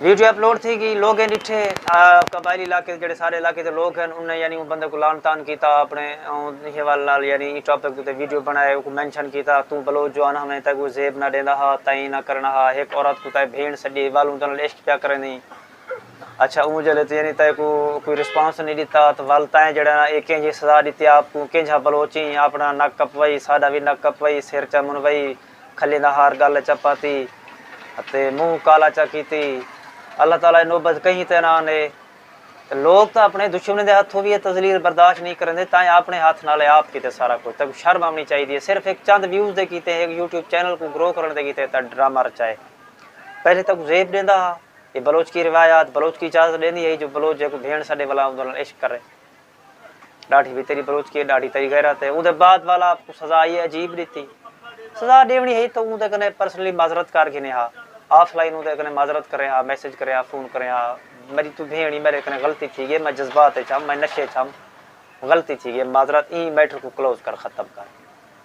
video upload تھی کہ لوگ ہیں ڈٹھے قبائلی علاقے جڑے سارے علاقے کے لوگ ہیں انہیں یعنی وہ بندے کو لان تان کیتا اپنے یہ والا یعنی یہ ٹاپک تے ویڈیو بنائے کو مینشن کیتا تو بلوچ جو ہمیں تک وہ زیب نہ دیندا ہا تائیں نہ کرنا ہا ایک عورت کو تے بھیڑ سڈی والوں تن عشق پیا کرنی اچھا اون جلے تے یعنی تے کو کوئی رسپانس نہیں دیتا تو ول تائیں جڑا ایک جی سزا دیتی آپ کو کنجا بلوچی اپنا نک کپوئی ساڈا بھی نک کپوئی سر چمن وئی کھلی دا ہار گل چپاتی تے منہ کالا چا کیتی اللہ تعالیٰ نوبت کہیں تے نہ نے لوگ تو اپنے دشمن دے ہاتھوں بھی یہ تذلیل برداشت نہیں کریں دے تائیں اپنے ہاتھ نالے آپ کیتے سارا کچھ تک شرم آنی چاہیے صرف ایک چند ویوز دے کیتے ایک یوٹیوب چینل کو گرو کرنے دے کیتے تا ڈرامہ رچائے پہلے تک زیب دیندا ہا یہ بلوچ کی روایات بلوچ کی اجازت دینی ہے جو بلوچ جو بھیڑ سڈے والا اندر عشق کرے ڈاڑھی بھی تیری بلوچ کی ڈاڑھی تیری غیرت ہے اون دے بعد والا آپ کو سزا یہ عجیب دیتی سزا دیونی ہے تو اون دے کنے پرسنلی معذرت کر کے ہا آف لائن اون دے کنے معذرت کرے ہا میسج کرے ہا فون کرے ہا میری تو بھیڑی میرے کنے غلطی تھی گئی میں جذبات چھم میں نشے چھم غلطی تھی گئی معذرت این میٹر کو کلوز کر ختم کر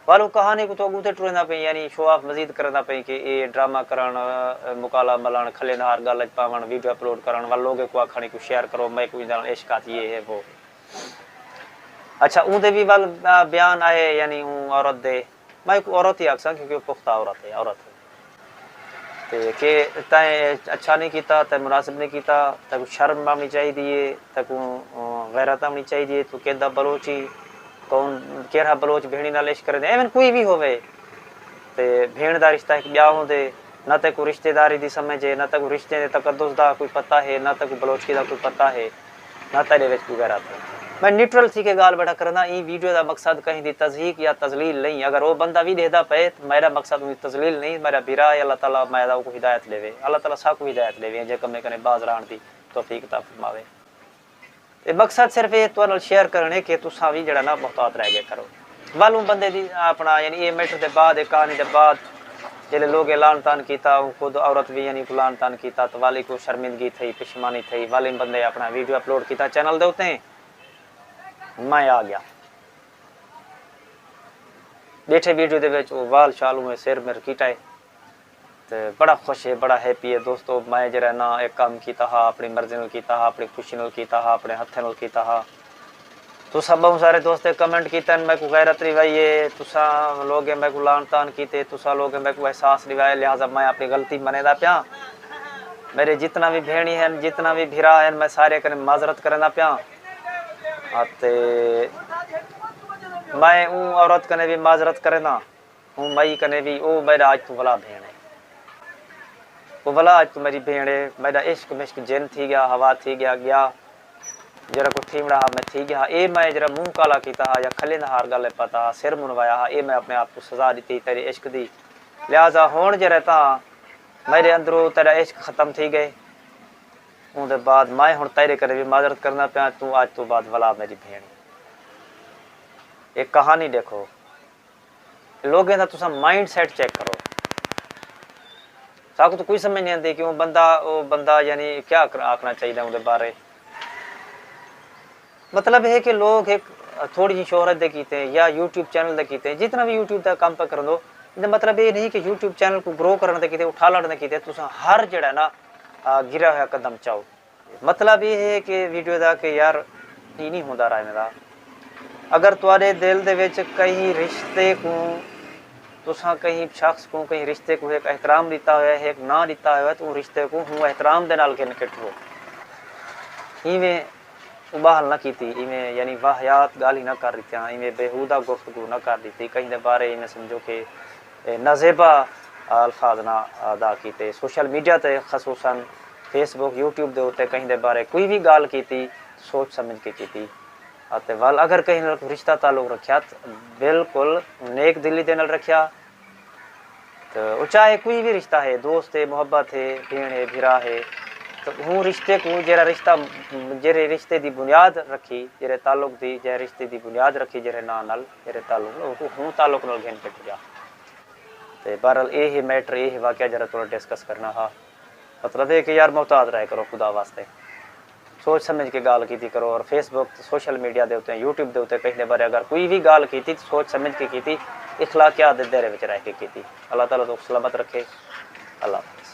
والو کہانی کو تو اگوتے ٹرندا پئی یعنی شو آف مزید کرندا پئی کہ اے ڈرامہ کرن مکالا ملان کھلے نہار گل پاون ویڈیو اپلوڈ کرن ول لوگ کو کھانی کو شیئر کرو میں کوئی جان عشق آتی یہ ہے وہ اچھا اون دے بھی ول بیان آئے یعنی اون عورت دے میں کو عورت ہی آکھساں کیونکہ پختہ عورت ہے تے کہ تائیں اچھا نہیں کیتا تے مناسب نہیں کیتا تے کو شرم آنی چاہیے تے کو غیرت آنی چاہیے تو کیندا بلوچی کون کیڑا بلوچ بھیڑی نال عشق کرے ایون کوئی بھی ہوے تے بھیڑ دا رشتہ ایک بیا ہوندے نہ تے کو رشتہ داری دی سمجھے نہ تے کو رشتے دے تقدس دا کوئی پتہ ہے نہ تے کو بلوچی دا کوئی پتہ ہے نہ تے دے وچ کوئی غیرت ہے میں نیوٹرل تھی کے گال بیٹھا کرنا ای ویڈیو دا مقصد کہیں دی تضحیق یا تضلیل نہیں اگر وہ بندہ بھی دیدا پے تو میرا مقصد ان تضلیل نہیں میرا بیرا ہے اللہ تعالیٰ میں کو ہدایت لے اللہ تعالیٰ سا کو ہدایت لے جے کمے کنے باز رہن دی توفیق عطا فرماوے یہ مقصد صرف یہ تو شیئر کرنے کہ تساں بھی جڑا نا محتاط رہ گئے کرو والوں بندے دی اپنا یعنی یہ میٹر دے بعد ایک کہانی دے بعد جلے لوگ اعلان تان کیتا خود عورت بھی یعنی اعلان تان کیتا تو والی کو شرمندگی تھی پشمانی تھی والے بندے اپنا ویڈیو اپلوڈ کیتا چینل دے ہوتے ہیں میں آ گیا بیٹھے ویڈیو دے وچ وال شالوں میں سر مر کیٹائے تے بڑا خوش ہے بڑا ہیپی ہے دوستو میں جڑا نا ایک کام کیتا ہا اپنی مرضی نال کیتا ہا اپنی خوشی نال کیتا ہا اپنے ہتھے نال کیتا ہا تو سب سارے دوست کمنٹ کیتے میں کو غیرت روائیے تساں لوگ میں کو لان تان کیتے تساں لوگ میں کو احساس روائے لہذا میں اپنی غلطی منے دا پیا میرے جتنا بھی بھیڑی ہیں جتنا بھی بھرا ہیں میں سارے کنے معذرت کرنا پیا تے میں اون عورت کنے بھی معذرت کرنا ہوں مئی کنے بھی او میرا آج تو بلا بھیڑ ہے وہ بلا آج تو میری بھیڑ ہے میرا عشق مشق جن تھی گیا ہوا تھی گیا جرا کو تھیم رہا میں تھی گیا اے میں جرا منہ کالا کیتا ہا یا کھلے نہار گل پتا ہا سر منوایا ہا اے میں اپنے آپ کو سزا دیتی تیری عشق دی لہذا ہون جے رہتا میرے اندروں تیرا عشق ختم تھی گئے اون دے بعد میں ہن تیرے کرے بھی معذرت کرنا پیا تو آج تو بعد ولا میری بھیڑ ایک کہانی دیکھو لوگیں دا تساں مائنڈ سیٹ چیک کرو ساکو تو کوئی سمجھ نہیں آتی کہ وہ بندہ یعنی کیا آکھنا چاہیے اون دے بارے مطلب ہے کہ لوگ ایک تھوڑی جی شہرت دے کیتے ہیں یا یوٹیوب چینل دے کیتے ہیں جتنا بھی یوٹیوب دا کام پہ کر دو مطلب یہ نہیں کہ یوٹیوب چینل کو گرو کرنے دے کیتے اٹھا لڑنے کیتے تساں ہر جڑا نا گرا ہوا قدم چاہو مطلب یہ ہے کہ ویڈیو دا کہ یار یہ نہیں ہوندا رہنے دا اگر تواڈے دل دے وچ کہیں رشتے کو تساں کہیں شخص کو کہیں رشتے کو ایک احترام دیتا ہوا ہے ایک نہ دیتا ہوا ہے تو رشتے کو ہوں احترام دے نال کٹو ایویں اباہل نہ کیتی ایویں یعنی واہیات گالی نہ کر دیتی ایویں بےہودہ گفتگو نہ کر دیتی کہیں دے بارے ایویں سمجھو کہ نازیبا الفاظ نہ ادا کیتے سوشل میڈیا تے خصوصاً فیس بک یوٹیوب دے ہوتے کہیں دے بارے کوئی بھی گال کیتی سوچ سمجھ کے کیتی آتے وال اگر کہیں رشتہ تعلق رکھیا بالکل نیک دلی دے نال رکھیا تو چاہے کوئی بھی رشتہ ہے دوست ہے محبت ہے بھیڑ ہے بھرا ہے تو ہوں رشتے کو جرا رشتہ جرے رشتے دی بنیاد رکھی جرے تعلق دی جرے رشتے دی بنیاد رکھی جرے نا نال جرے تعلق ہوں تعلق نال گھن پٹ گیا تے بہرحال یہ میٹر یہ واقعہ جرا تھوڑا ڈسکس کرنا ہا مطلب ہے کہ یار محتاط رہے کرو خدا واسطے سوچ سمجھ کے گال کیتی کرو اور فیس بک سوشل میڈیا دے ہوتے ہیں یوٹیوب دے ہوتے ہیں کہیں بارے اگر کوئی بھی گال کیتی تو سوچ سمجھ کے کیتی اخلاقیات دے دائرے وچ رہ کے کیتی اللہ تعالیٰ تو سلامت رکھے اللہ حافظ